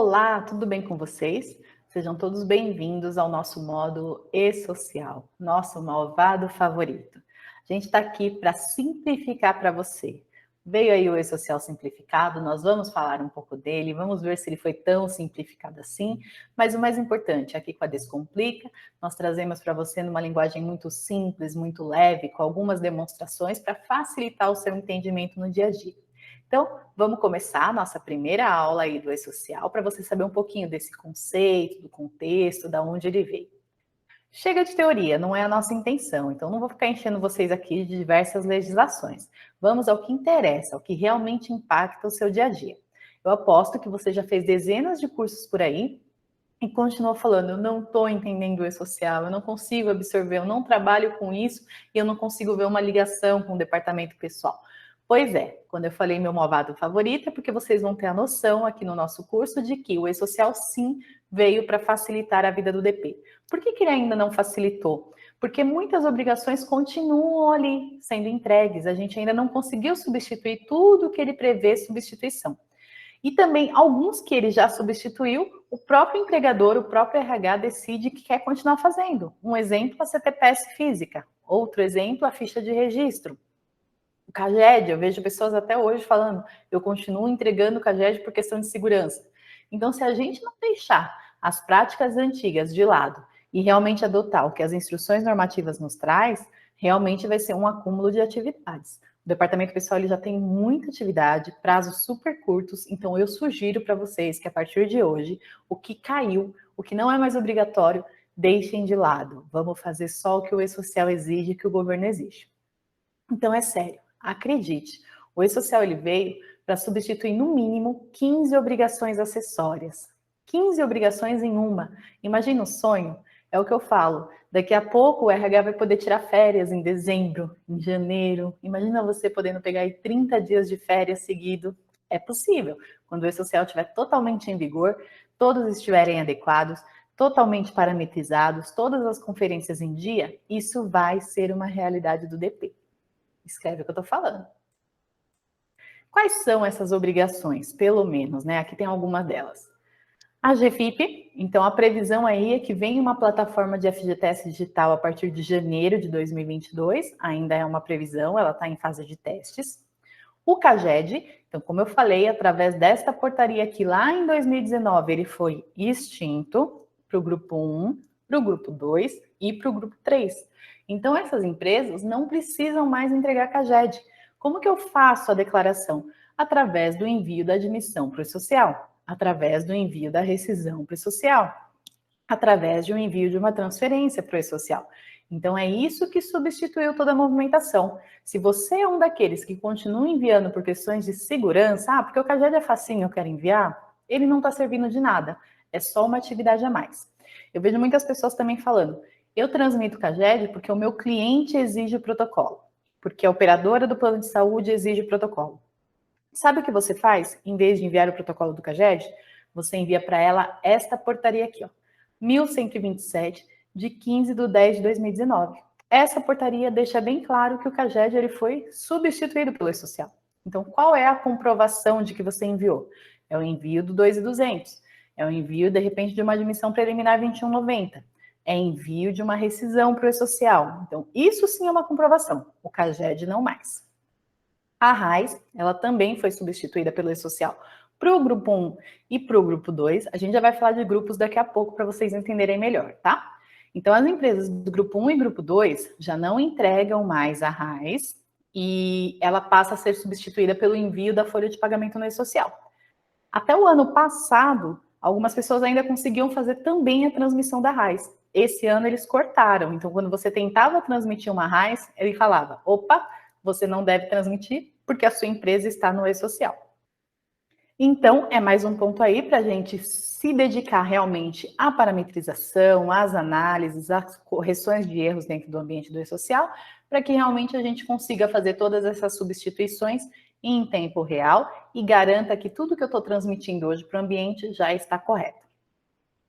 Olá, tudo bem com vocês? Sejam todos bem-vindos ao nosso módulo E-Social, nosso malvado favorito. A gente está aqui para simplificar para você. Veio aí o E-Social simplificado, nós vamos falar um pouco dele, vamos ver se ele foi tão simplificado assim, mas o mais importante, aqui com a Descomplica, nós trazemos para você numa linguagem muito simples, muito leve, com algumas demonstrações para facilitar o seu entendimento no dia a dia. Então, vamos começar a nossa primeira aula aí do E-Social para você saber um pouquinho desse conceito, do contexto, da onde ele veio. Chega de teoria, não é a nossa intenção, então não vou ficar enchendo vocês aqui de diversas legislações. Vamos ao que interessa, ao que realmente impacta o seu dia a dia. Eu aposto que você já fez dezenas de cursos por aí e continuou falando, eu não estou entendendo o E-Social, eu não consigo absorver, eu não trabalho com isso e eu não consigo ver uma ligação com o departamento pessoal. Pois é, quando eu falei meu malvado favorito, é porque vocês vão ter a noção aqui no nosso curso de que o E-Social sim veio para facilitar a vida do DP. Por que ele ainda não facilitou? Porque muitas obrigações continuam ali sendo entregues, a gente ainda não conseguiu substituir tudo que ele prevê substituição. E também alguns que ele já substituiu, o próprio empregador, o próprio RH decide que quer continuar fazendo. Um exemplo, a CTPS física. Outro exemplo, a ficha de registro. O CAGED, eu vejo pessoas até hoje falando, eu continuo entregando o CAGED por questão de segurança. Então, se a gente não deixar as práticas antigas de lado e realmente adotar o que as instruções normativas nos traz, realmente vai ser um acúmulo de atividades. O departamento pessoal ele já tem muita atividade, prazos super curtos, então eu sugiro para vocês que a partir de hoje, o que caiu, o que não é mais obrigatório, deixem de lado. Vamos fazer só o que o E-Social exige, que o governo exige. Então é sério. Acredite, o E-Social ele veio para substituir no mínimo 15 obrigações acessórias. 15 obrigações em uma. Imagina o sonho, é o que eu falo. Daqui a pouco o RH vai poder tirar férias em dezembro, em janeiro. Imagina você podendo pegar aí 30 dias de férias seguido. É possível. Quando o E-Social estiver totalmente em vigor, todos estiverem adequados, totalmente parametrizados, todas as conferências em dia, isso vai ser uma realidade do DP. Escreve o que eu estou falando. Quais são essas obrigações? Pelo menos, né? Aqui tem algumas delas. A GFIP, então a previsão aí é que venha uma plataforma de FGTS digital a partir de janeiro de 2022, ainda é uma previsão, ela está em fase de testes. O CAGED, então como eu falei, através desta portaria aqui lá em 2019, ele foi extinto para o grupo 1, para o grupo 2 e para o grupo 3. Então, essas empresas não precisam mais entregar CAGED. Como que eu faço a declaração? Através do envio da admissão para o social, através do envio da rescisão para o social, através de um envio de uma transferência para o E-Social. Então, é isso que substituiu toda a movimentação. Se você é um daqueles que continua enviando por questões de segurança, porque o CAGED é facinho, eu quero enviar, ele não está servindo de nada. É só uma atividade a mais. Eu vejo muitas pessoas também falando, eu transmito CAGED porque o meu cliente exige o protocolo, porque a operadora do plano de saúde exige o protocolo. Sabe o que você faz? Em vez de enviar o protocolo do CAGED, você envia para ela esta portaria aqui, ó, 1127, de 15 de 10 de 2019. Essa portaria deixa bem claro que o CAGED ele foi substituído pelo E-Social. Então, qual é a comprovação de que você enviou? É o envio do 2.200. É o envio, de repente, de uma admissão preliminar 2190. É envio de uma rescisão para o E-Social. Então, isso sim é uma comprovação. O CAGED não mais. A RAIS, ela também foi substituída pelo E-Social para o grupo 1 e para o grupo 2. A gente já vai falar de grupos daqui a pouco para vocês entenderem melhor, tá? Então, as empresas do grupo 1 e grupo 2 já não entregam mais a RAIS e ela passa a ser substituída pelo envio da folha de pagamento no E-Social. Até o ano passado, algumas pessoas ainda conseguiam fazer também a transmissão da RAIS. Esse ano eles cortaram. Então, quando você tentava transmitir uma RAIS, ele falava, opa, você não deve transmitir porque a sua empresa está no E-Social. Então, é mais um ponto aí para a gente se dedicar realmente à parametrização, às análises, às correções de erros dentro do ambiente do E-Social, para que realmente a gente consiga fazer todas essas substituições em tempo real e garanta que tudo que eu estou transmitindo hoje para o ambiente já está correto.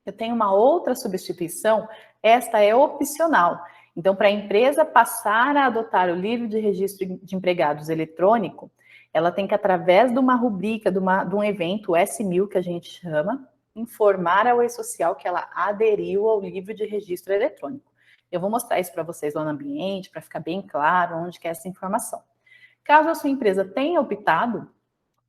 Eu tenho uma outra substituição, esta é opcional. Então, para a empresa passar a adotar o livro de registro de empregados eletrônico, ela tem que, através de uma rubrica, de um evento, o S1000, que a gente chama, informar ao E-Social que ela aderiu ao livro de registro eletrônico. Eu vou mostrar isso para vocês lá no ambiente, para ficar bem claro onde que é essa informação. Caso a sua empresa tenha optado,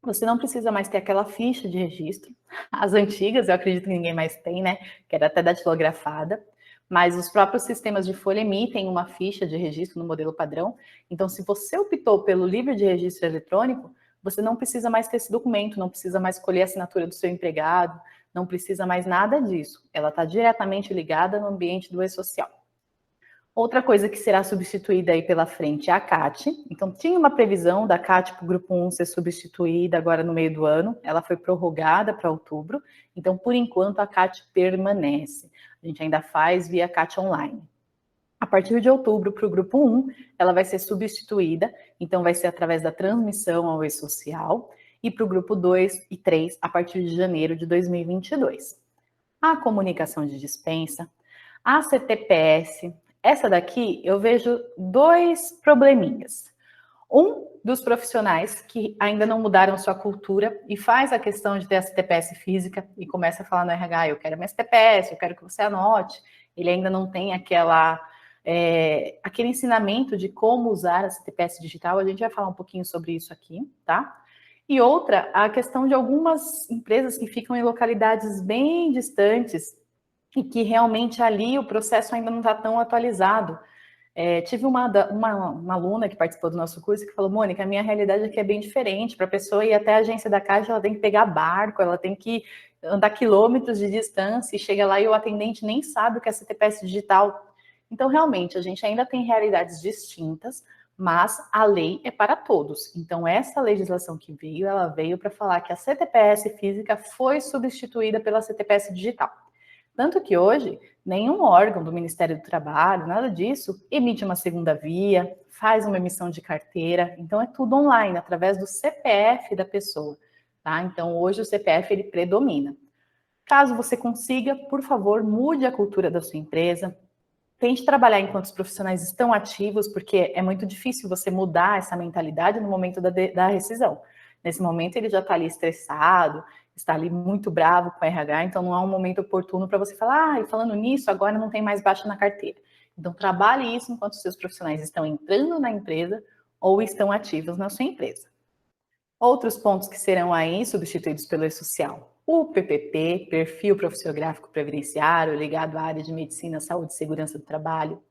você não precisa mais ter aquela ficha de registro. As antigas, eu acredito que ninguém mais tem, né? Que era até datilografada. Mas os próprios sistemas de folha emitem uma ficha de registro no modelo padrão. Então, se você optou pelo livro de registro eletrônico, você não precisa mais ter esse documento, não precisa mais escolher a assinatura do seu empregado, não precisa mais nada disso. Ela está diretamente ligada no ambiente do E-Social. Outra coisa que será substituída aí pela frente é a CAT. Então, tinha uma previsão da CAT para o Grupo 1 ser substituída agora no meio do ano. Ela foi prorrogada para outubro. Então, por enquanto, a CAT permanece. A gente ainda faz via CAT online. A partir de outubro, para o Grupo 1, ela vai ser substituída. Então, vai ser através da transmissão ao E-Social. E para o Grupo 2 e 3, a partir de janeiro de 2022. A comunicação de dispensa, a CTPS. Essa daqui eu vejo dois probleminhas. Um dos profissionais que ainda não mudaram sua cultura e faz a questão de ter a CTPS física e começa a falar no RH, eu quero minha CTPS, eu quero que você anote. Ele ainda não tem aquele ensinamento de como usar a CTPS digital. A gente vai falar um pouquinho sobre isso aqui, tá? E outra, a questão de algumas empresas que ficam em localidades bem distantes e que realmente ali o processo ainda não está tão atualizado. Tive uma aluna que participou do nosso curso que falou, Mônica, a minha realidade aqui é bem diferente. Para a pessoa ir até a agência da Caixa, ela tem que pegar barco, ela tem que andar quilômetros de distância e chega lá e o atendente nem sabe o que é CTPS digital. Então, realmente, a gente ainda tem realidades distintas, mas a lei é para todos. Então, essa legislação que veio, ela veio para falar que a CTPS física foi substituída pela CTPS digital. Tanto que hoje, nenhum órgão do Ministério do Trabalho, nada disso, emite uma segunda via, faz uma emissão de carteira. Então, é tudo online, através do CPF da pessoa. Tá? Então, hoje o CPF ele predomina. Caso você consiga, por favor, mude a cultura da sua empresa. Tente trabalhar enquanto os profissionais estão ativos, porque é muito difícil você mudar essa mentalidade no momento da rescisão. Nesse momento, ele já está ali estressado, está ali muito bravo com o RH, então não é um momento oportuno para você falar, e falando nisso, agora não tem mais baixa na carteira. Então, trabalhe isso enquanto os seus profissionais estão entrando na empresa ou estão ativos na sua empresa. Outros pontos que serão aí substituídos pelo E-Social. O PPP, Perfil Profissiográfico Previdenciário, ligado à área de Medicina, Saúde e Segurança do Trabalho.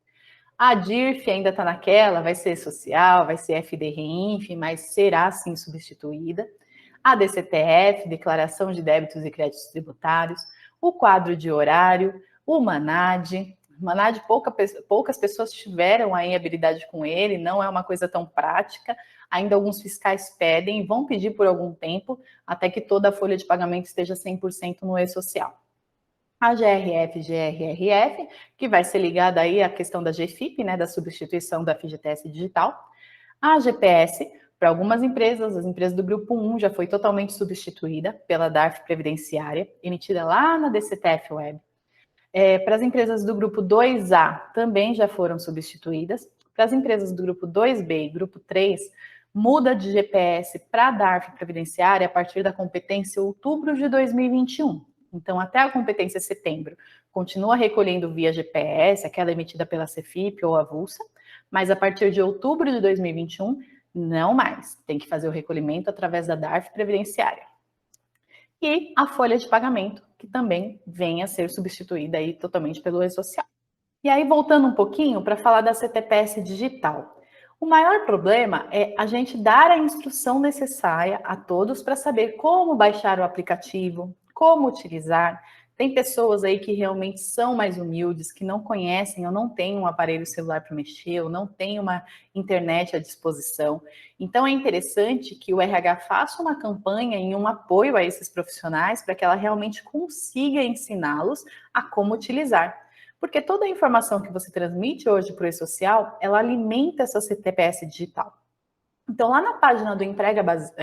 A DIRF ainda está naquela, vai ser social, vai ser FDRINF, mas será sim substituída. A DCTF, Declaração de Débitos e Créditos Tributários. O quadro de horário, o MANAD. MANAD, poucas pessoas tiveram aí habilidade com ele, não é uma coisa tão prática. Ainda alguns fiscais pedem e vão pedir por algum tempo, até que toda a folha de pagamento esteja 100% no E-Social. A GRF, que vai ser ligada aí à questão da GFIP, né, da substituição da FGTS digital. A GPS, para algumas empresas, as empresas do Grupo 1 já foi totalmente substituída pela DARF Previdenciária, emitida lá na DCTF Web. Para as empresas do Grupo 2A também já foram substituídas. Para as empresas do Grupo 2B e Grupo 3, muda de GPS para a DARF Previdenciária a partir da competência outubro de 2021. Então, até a competência setembro, continua recolhendo via GPS, aquela emitida pela Cefip ou avulsa, mas a partir de outubro de 2021, não mais. Tem que fazer o recolhimento através da DARF Previdenciária. E a folha de pagamento, que também vem a ser substituída aí totalmente pelo E-Social. E aí, voltando um pouquinho para falar da CTPS digital. O maior problema é a gente dar a instrução necessária a todos para saber como baixar o aplicativo, como utilizar. Tem pessoas aí que realmente são mais humildes, que não conhecem ou não têm um aparelho celular para mexer, ou não têm uma internet à disposição. Então, é interessante que o RH faça uma campanha em um apoio a esses profissionais para que ela realmente consiga ensiná-los a como utilizar. Porque toda a informação que você transmite hoje para o E-Social, ela alimenta essa CTPS digital. Então, lá na página do Emprega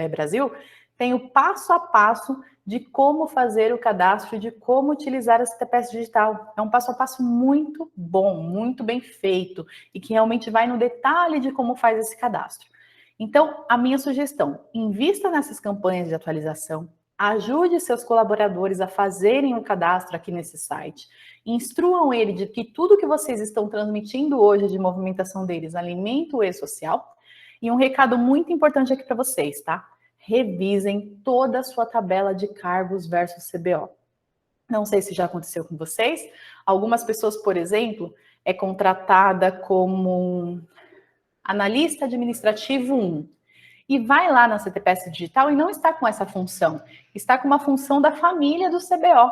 Brasil, tem o passo a passo de como fazer o cadastro, de como utilizar a CTPS digital. É um passo a passo muito bom, muito bem feito, e que realmente vai no detalhe de como faz esse cadastro. Então, a minha sugestão, invista nessas campanhas de atualização, Ajude seus colaboradores a fazerem o cadastro aqui nesse site. Instruam ele de que tudo que vocês estão transmitindo hoje de movimentação deles alimenta o e-social. E um recado muito importante aqui para vocês, tá? Revisem toda a sua tabela de cargos versus CBO. Não sei se já aconteceu com vocês. Algumas pessoas, por exemplo, é contratada como analista administrativo 1 e vai lá na CTPS Digital e não está com essa função, está com uma função da família do CBO.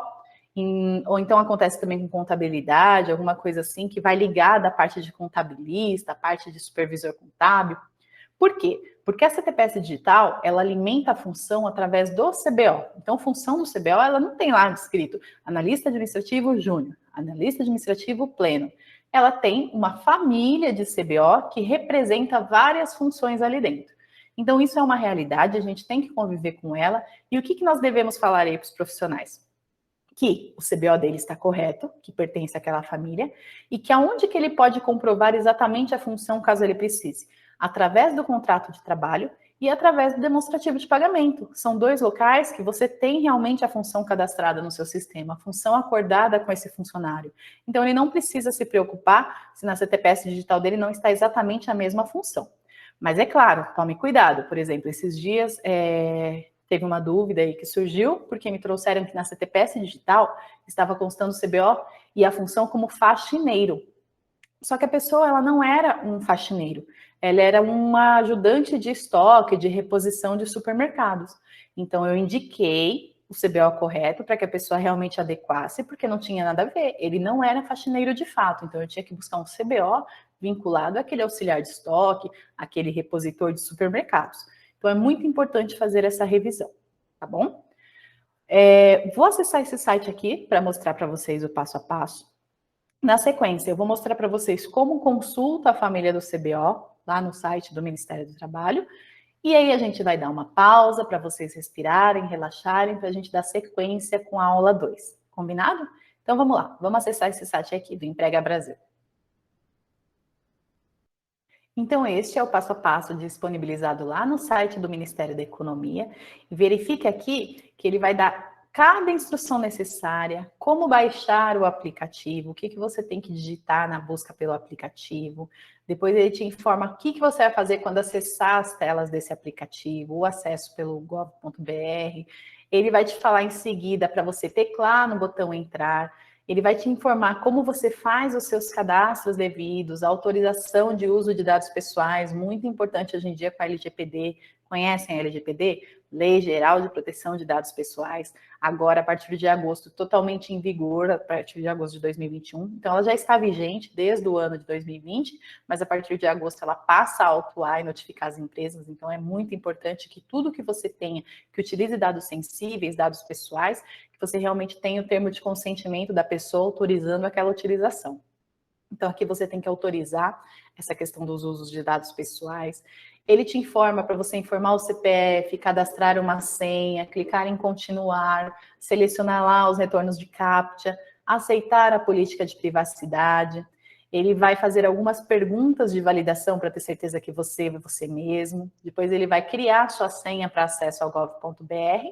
Ou então acontece também com contabilidade, alguma coisa assim, que vai ligada à parte de contabilista, à parte de supervisor contábil. Por quê? Porque a CTPS Digital, ela alimenta a função através do CBO. Então, a função do CBO, ela não tem lá escrito analista administrativo júnior, analista administrativo pleno. Ela tem uma família de CBO que representa várias funções ali dentro. Então, isso é uma realidade, a gente tem que conviver com ela. E o que nós devemos falar aí para os profissionais? Que o CBO dele está correto, que pertence àquela família, e que aonde que ele pode comprovar exatamente a função caso ele precise? Através do contrato de trabalho e através do demonstrativo de pagamento. São dois locais que você tem realmente a função cadastrada no seu sistema, a função acordada com esse funcionário. Então, ele não precisa se preocupar se na CTPS digital dele não está exatamente a mesma função. Mas é claro, tome cuidado. Por exemplo, esses dias teve uma dúvida aí que surgiu, porque me trouxeram que na CTPS digital estava constando o CBO e a função como faxineiro. Só que a pessoa, ela não era um faxineiro, ela era uma ajudante de estoque, de reposição de supermercados. Então, eu indiquei o CBO correto para que a pessoa realmente adequasse, porque não tinha nada a ver. Ele não era faxineiro de fato, então eu tinha que buscar um CBO vinculado àquele auxiliar de estoque, aquele repositor de supermercados. Então, é muito importante fazer essa revisão, tá bom? Vou acessar esse site aqui para mostrar para vocês o passo a passo. Na sequência, eu vou mostrar para vocês como consulta a família do CBO, lá no site do Ministério do Trabalho. E aí a gente vai dar uma pausa para vocês respirarem, relaxarem, para a gente dar sequência com a aula 2. Combinado? Então vamos lá, vamos acessar esse site aqui do Emprega Brasil. Então, este é o passo a passo disponibilizado lá no site do Ministério da Economia. E verifique aqui que ele vai dar cada instrução necessária, como baixar o aplicativo, o que você tem que digitar na busca pelo aplicativo. Depois ele te informa o que você vai fazer quando acessar as telas desse aplicativo, o acesso pelo gov.br. Ele vai te falar em seguida para você teclar no botão entrar. Ele vai te informar como você faz os seus cadastros devidos, a autorização de uso de dados pessoais, muito importante hoje em dia com a LGPD. Conhecem a LGPD? Lei Geral de Proteção de Dados Pessoais. Agora, a partir de agosto, totalmente em vigor, a partir de agosto de 2021. Então, ela já está vigente desde o ano de 2020, mas a partir de agosto ela passa a autuar e notificar as empresas. Então, é muito importante que tudo que você tenha, que utilize dados sensíveis, dados pessoais, que você realmente tenha o termo de consentimento da pessoa autorizando aquela utilização. Então, aqui você tem que autorizar essa questão dos usos de dados pessoais. Ele te informa para você informar o CPF, cadastrar uma senha, clicar em continuar, selecionar lá os retornos de CAPTCHA, aceitar a política de privacidade. Ele vai fazer algumas perguntas de validação para ter certeza que você é você mesmo. Depois ele vai criar sua senha para acesso ao gov.br.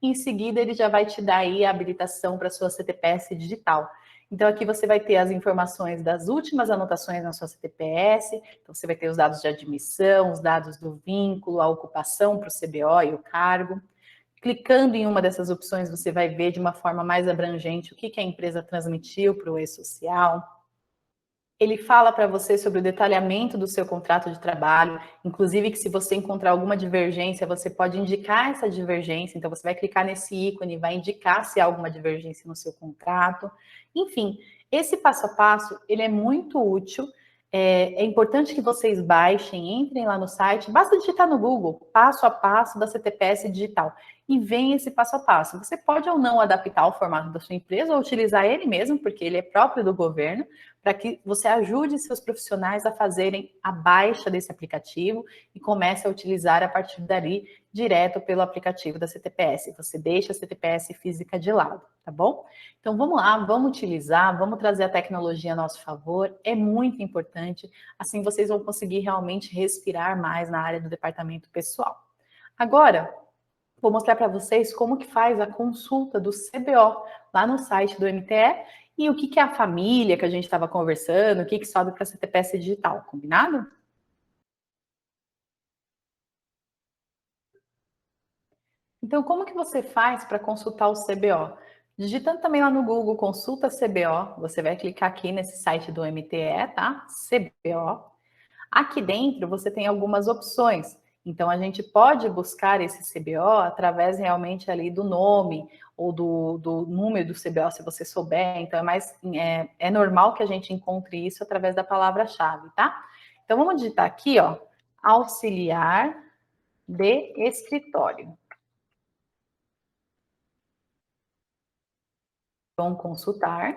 E em seguida ele já vai te dar aí a habilitação para sua CTPS digital. Então, aqui você vai ter as informações das últimas anotações na sua CTPS, então você vai ter os dados de admissão, os dados do vínculo, a ocupação para o CBO e o cargo. Clicando em uma dessas opções, você vai ver de uma forma mais abrangente o que a empresa transmitiu para o e-social. Ele fala para você sobre o detalhamento do seu contrato de trabalho, inclusive que se você encontrar alguma divergência, você pode indicar essa divergência, então você vai clicar nesse ícone e vai indicar se há alguma divergência no seu contrato. Enfim, esse passo a passo, ele é muito útil, é importante que vocês baixem, entrem lá no site, basta digitar no Google, passo a passo da CTPS digital, e vem esse passo a passo. Você pode ou não adaptar o formato da sua empresa, ou utilizar ele mesmo, porque ele é próprio do governo, para que você ajude seus profissionais a fazerem a baixa desse aplicativo e comece a utilizar a partir dali direto pelo aplicativo da CTPS. Você deixa a CTPS física de lado, tá bom? Então vamos lá, vamos utilizar, vamos trazer a tecnologia a nosso favor, é muito importante, assim vocês vão conseguir realmente respirar mais na área do departamento pessoal. Agora, Vou mostrar para vocês como que faz a consulta do CBO lá no site do MTE e o que que é a família que a gente estava conversando, o que que sobe para a CTPS digital, combinado? Então, como que você faz para consultar o CBO? Digitando também lá no Google Consulta CBO, você vai clicar aqui nesse site do MTE, tá? CBO. Aqui dentro você tem algumas opções. Então a gente pode buscar esse CBO através realmente ali do nome ou do número do CBO, se você souber. Então é normal que a gente encontre isso através da palavra-chave, tá? Então vamos digitar aqui, ó, auxiliar de escritório. Vamos consultar.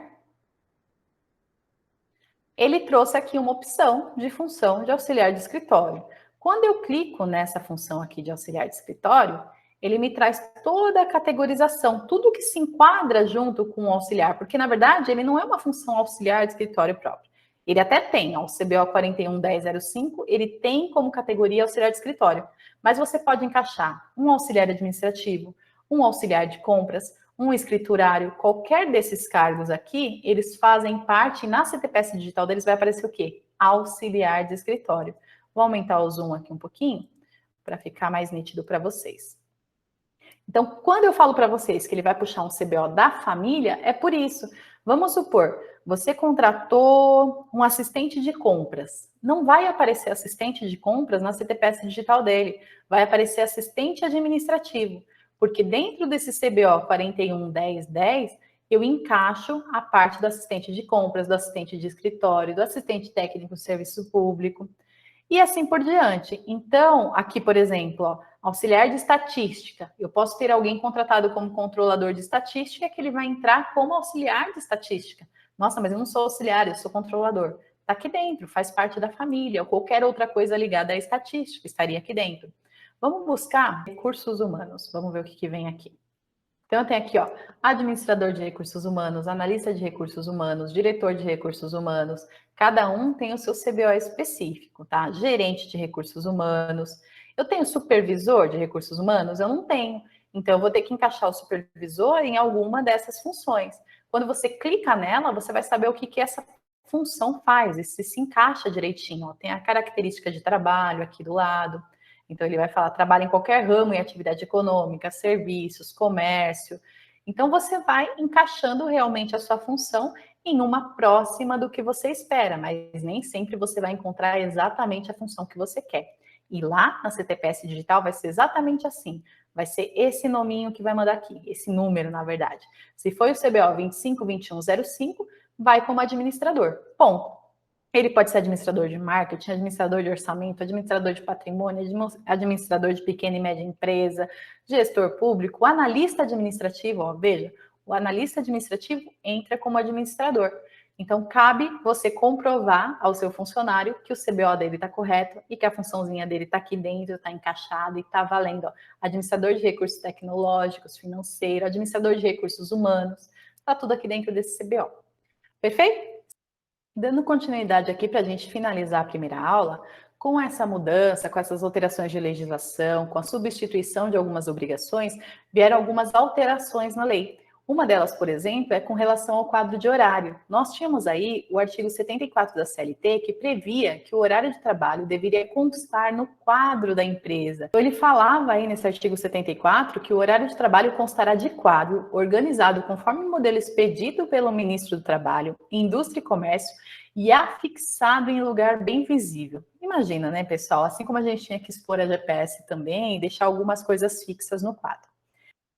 Ele trouxe aqui uma opção de função de auxiliar de escritório. Quando eu clico nessa função aqui de auxiliar de escritório, ele me traz toda a categorização, tudo que se enquadra junto com o auxiliar, porque na verdade ele não é uma função auxiliar de escritório próprio. Ele até tem, ó, o CBO 411005, ele tem como categoria auxiliar de escritório, mas você pode encaixar um auxiliar administrativo, um auxiliar de compras, um escriturário, qualquer desses cargos aqui, eles fazem parte, na CTPS digital deles vai aparecer o quê? Auxiliar de escritório. Vou aumentar o zoom aqui um pouquinho, para ficar mais nítido para vocês. Então, quando eu falo para vocês que ele vai puxar um CBO da família, é por isso. Vamos supor, você contratou um assistente de compras. Não vai aparecer assistente de compras na CTPS digital dele, vai aparecer assistente administrativo, porque dentro desse CBO 411010, eu encaixo a parte do assistente de compras, do assistente de escritório, do assistente técnico de serviço público e assim por diante. Então, aqui, por exemplo, ó, auxiliar de estatística. Eu posso ter alguém contratado como controlador de estatística que ele vai entrar como auxiliar de estatística. Nossa, mas eu não sou auxiliar, eu sou controlador. Está aqui dentro, faz parte da família, ou qualquer outra coisa ligada à estatística estaria aqui dentro. Vamos buscar recursos humanos. Vamos ver o que vem aqui. Então, eu tenho aqui, ó, administrador de recursos humanos, analista de recursos humanos, diretor de recursos humanos. Cada um tem o seu CBO específico, tá? Gerente de recursos humanos. Eu tenho supervisor de recursos humanos? Eu não tenho. Então, eu vou ter que encaixar o supervisor em alguma dessas funções. Quando você clica nela, você vai saber o que que essa função faz, e se encaixa direitinho. Ó. Tem a característica de trabalho aqui do lado. Então, ele vai falar, trabalha em qualquer ramo em atividade econômica, serviços, comércio. Então, você vai encaixando realmente a sua função em uma próxima do que você espera, mas nem sempre você vai encontrar exatamente a função que você quer. E lá na CTPS Digital vai ser exatamente assim. Vai ser esse nominho que vai mandar aqui, esse número, na verdade. Se foi o CBO 252105, vai como administrador. Ponto. Ele pode ser administrador de marketing, administrador de orçamento, administrador de patrimônio, administrador de pequena e média empresa, gestor público, analista administrativo, ó, veja, o analista administrativo entra como administrador. Então, cabe você comprovar ao seu funcionário que o CBO dele está correto e que a funçãozinha dele está aqui dentro, está encaixada e está valendo. Ó, administrador de recursos tecnológicos, financeiro, administrador de recursos humanos, está tudo aqui dentro desse CBO. Perfeito? Dando continuidade aqui para a gente finalizar a primeira aula, com essa mudança, com essas alterações de legislação, com a substituição de algumas obrigações, vieram algumas alterações na lei. Uma delas, por exemplo, é com relação ao quadro de horário. Nós tínhamos aí o artigo 74 da CLT, que previa que o horário de trabalho deveria constar no quadro da empresa. Então, ele falava aí nesse artigo 74 que o horário de trabalho constará de quadro, organizado conforme o modelo expedido pelo ministro do Trabalho, Indústria e Comércio, e afixado em lugar bem visível. Imagina, né, pessoal? Assim como a gente tinha que expor a GPS também, deixar algumas coisas fixas no quadro.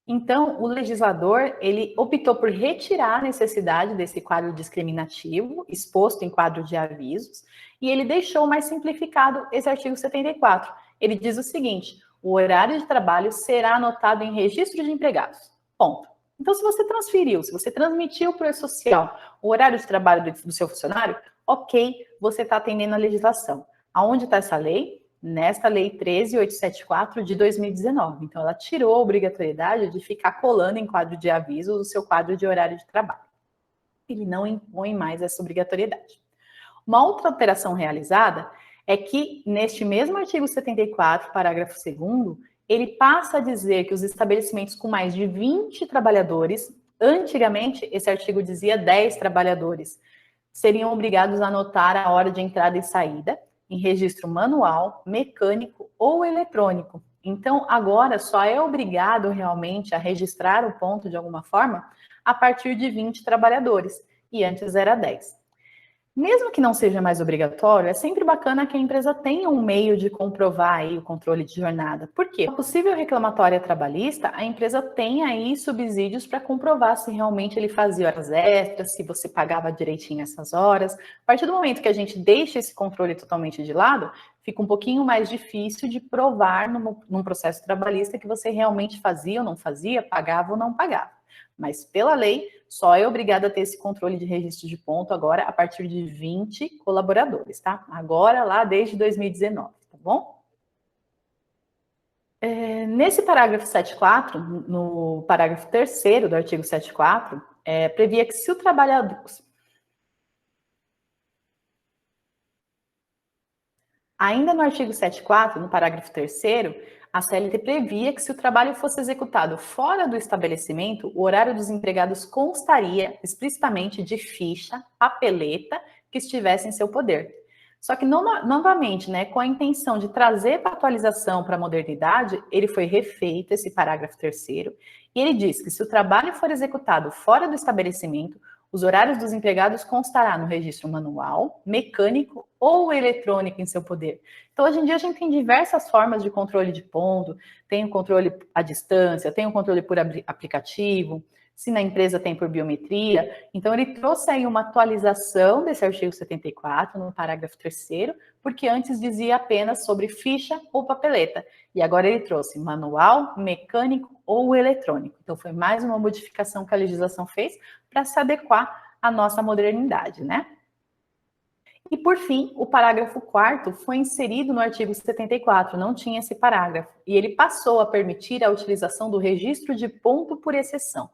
Então, o legislador, ele optou por retirar a necessidade desse quadro discriminativo, exposto em quadro de avisos, e ele deixou mais simplificado esse artigo 74. Ele diz o seguinte, o horário de trabalho será anotado em registro de empregados. Ponto. Então, se você transferiu, se você transmitiu para o social o horário de trabalho do seu funcionário, ok, você está atendendo a legislação. Aonde está essa lei? Nesta Lei 13.874 de 2019. Então, ela tirou a obrigatoriedade de ficar colando em quadro de aviso o seu quadro de horário de trabalho. Ele não impõe mais essa obrigatoriedade. Uma outra alteração realizada é que, neste mesmo artigo 74, parágrafo 2º, ele passa a dizer que os estabelecimentos com mais de 20 trabalhadores, antigamente esse artigo dizia 10 trabalhadores, seriam obrigados a anotar a hora de entrada e saída em registro manual, mecânico ou eletrônico. Então, agora só é obrigado realmente a registrar o ponto de alguma forma a partir de 20 trabalhadores, e antes era 10. Mesmo que não seja mais obrigatório, é sempre bacana que a empresa tenha um meio de comprovar aí o controle de jornada. Por quê? A possível reclamatória trabalhista, a empresa tem aí subsídios para comprovar se realmente ele fazia horas extras, se você pagava direitinho essas horas. A partir do momento que a gente deixa esse controle totalmente de lado, fica um pouquinho mais difícil de provar num processo trabalhista que você realmente fazia ou não fazia, pagava ou não pagava. Mas pela lei, só é obrigado a ter esse controle de registro de ponto agora a partir de 20 colaboradores, tá? Agora lá desde 2019, tá bom? Nesse parágrafo 7.4, no parágrafo 3º do artigo 7.4, previa que se o trabalhador... Ainda no artigo 7.4, no parágrafo 3º, a CLT previa que se o trabalho fosse executado fora do estabelecimento, o horário dos empregados constaria explicitamente de ficha, papeleta que estivesse em seu poder. Só que, novamente, né, com a intenção de trazer para a atualização, para a modernidade, ele foi refeito, esse parágrafo 3º, e ele diz que se o trabalho for executado fora do estabelecimento, os horários dos empregados constará no registro manual, mecânico ou eletrônico em seu poder. Então, hoje em dia, a gente tem diversas formas de controle de ponto, tem o controle à distância, tem o controle por aplicativo, se na empresa tem por biometria. Então, ele trouxe aí uma atualização desse artigo 74, no parágrafo 3º, porque antes dizia apenas sobre ficha ou papeleta. E agora ele trouxe manual, mecânico ou eletrônico. Então, foi mais uma modificação que a legislação fez para se adequar à nossa modernidade, né? E, por fim, o parágrafo 4º foi inserido no artigo 74, não tinha esse parágrafo, e ele passou a permitir a utilização do registro de ponto por exceção. O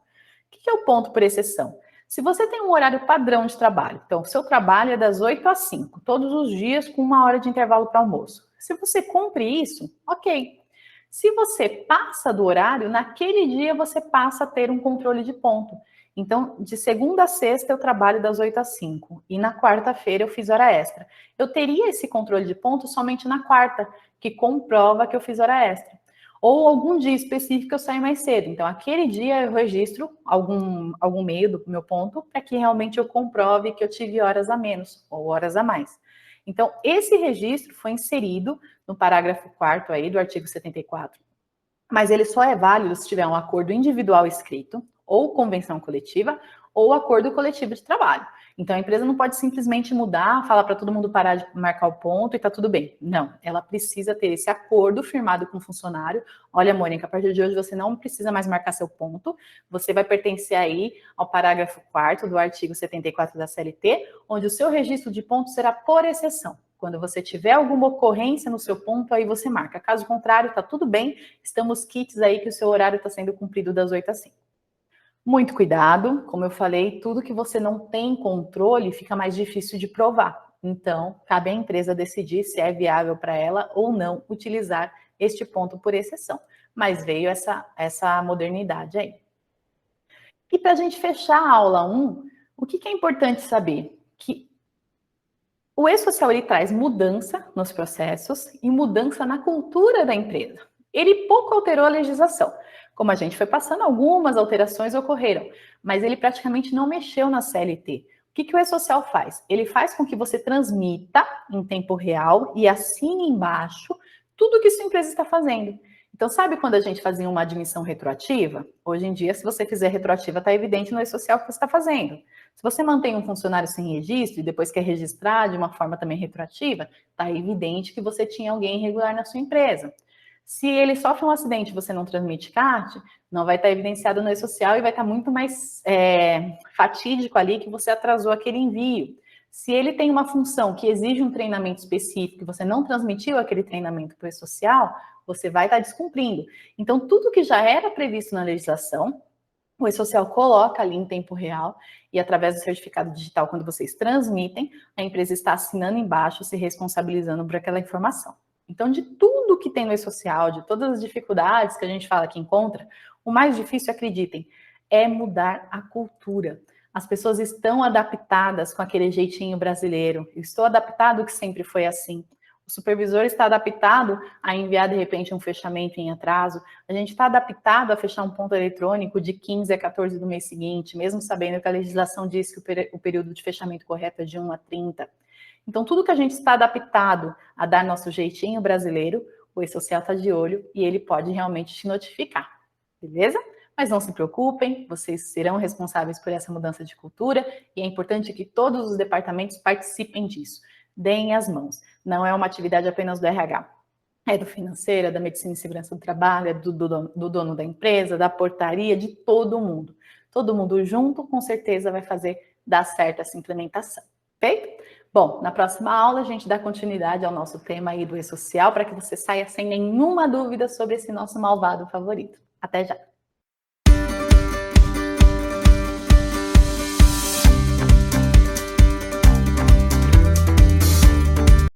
que é o ponto por exceção? Se você tem um horário padrão de trabalho, então o seu trabalho é das 8 às 5, todos os dias com 1 hora de intervalo para almoço. Se você cumpre isso, ok. Se você passa do horário, naquele dia você passa a ter um controle de ponto. Então, de segunda a sexta eu trabalho das 8 às 5 e na quarta-feira eu fiz hora extra. Eu teria esse controle de ponto somente na quarta, que comprova que eu fiz hora extra. Ou algum dia específico eu saio mais cedo. Então, aquele dia eu registro algum meio do meu ponto para que realmente eu comprove que eu tive horas a menos ou horas a mais. Então, esse registro foi inserido no parágrafo 4º aí do artigo 74. Mas ele só é válido se tiver um acordo individual escrito, ou convenção coletiva, ou acordo coletivo de trabalho. Então, a empresa não pode simplesmente mudar, falar para todo mundo parar de marcar o ponto e tá tudo bem. Não, ela precisa ter esse acordo firmado com o funcionário. Olha, Mônica, a partir de hoje você não precisa mais marcar seu ponto, você vai pertencer aí ao parágrafo 4º do artigo 74 da CLT, onde o seu registro de ponto será por exceção. Quando você tiver alguma ocorrência no seu ponto, aí você marca. Caso contrário, tá tudo bem, estamos quites aí que o seu horário está sendo cumprido das 8 às 5. Muito cuidado, como eu falei, tudo que você não tem controle fica mais difícil de provar. Então, cabe à empresa decidir se é viável para ela ou não utilizar este ponto por exceção. Mas veio essa modernidade aí. E para a gente fechar a aula 1, o que é importante saber? Que o e-social ele traz mudança nos processos e mudança na cultura da empresa. Ele pouco alterou a legislação. Como a gente foi passando, algumas alterações ocorreram, mas ele praticamente não mexeu na CLT. O que o e-social faz? Ele faz com que você transmita em tempo real e assine embaixo tudo que sua empresa está fazendo. Então, sabe quando a gente fazia uma admissão retroativa? Hoje em dia, se você fizer retroativa, está evidente no e-social que você está fazendo. Se você mantém um funcionário sem registro e depois quer registrar de uma forma também retroativa, está evidente que você tinha alguém irregular na sua empresa. Se ele sofre um acidente e você não transmite CART, não vai estar evidenciado no e-social e vai estar muito mais fatídico ali que você atrasou aquele envio. Se ele tem uma função que exige um treinamento específico e você não transmitiu aquele treinamento para o e-social, você vai estar descumprindo. Então, tudo que já era previsto na legislação, o e-social coloca ali em tempo real e através do certificado digital, quando vocês transmitem, a empresa está assinando embaixo, se responsabilizando por aquela informação. Então, de tudo que tem no e-social, de todas as dificuldades que a gente fala que encontra, o mais difícil, acreditem, é mudar a cultura. As pessoas estão adaptadas com aquele jeitinho brasileiro. Eu estou adaptado que sempre foi assim. O supervisor está adaptado a enviar, de repente, um fechamento em atraso. A gente está adaptado a fechar um ponto eletrônico de 15 a 14 do mês seguinte, mesmo sabendo que a legislação diz que o período de fechamento correto é de 1 a 30. Então, tudo que a gente está adaptado a dar nosso jeitinho brasileiro, o e-social está de olho e ele pode realmente te notificar, beleza? Mas não se preocupem, vocês serão responsáveis por essa mudança de cultura e é importante que todos os departamentos participem disso. Deem as mãos. Não é uma atividade apenas do RH. É do financeiro, é da medicina e segurança do trabalho, é do dono da empresa, da portaria, de todo mundo. Todo mundo junto, com certeza, vai fazer dar certo essa implementação. Ok? Bom, na próxima aula a gente dá continuidade ao nosso tema aí do e-social para que você saia sem nenhuma dúvida sobre esse nosso malvado favorito. Até já!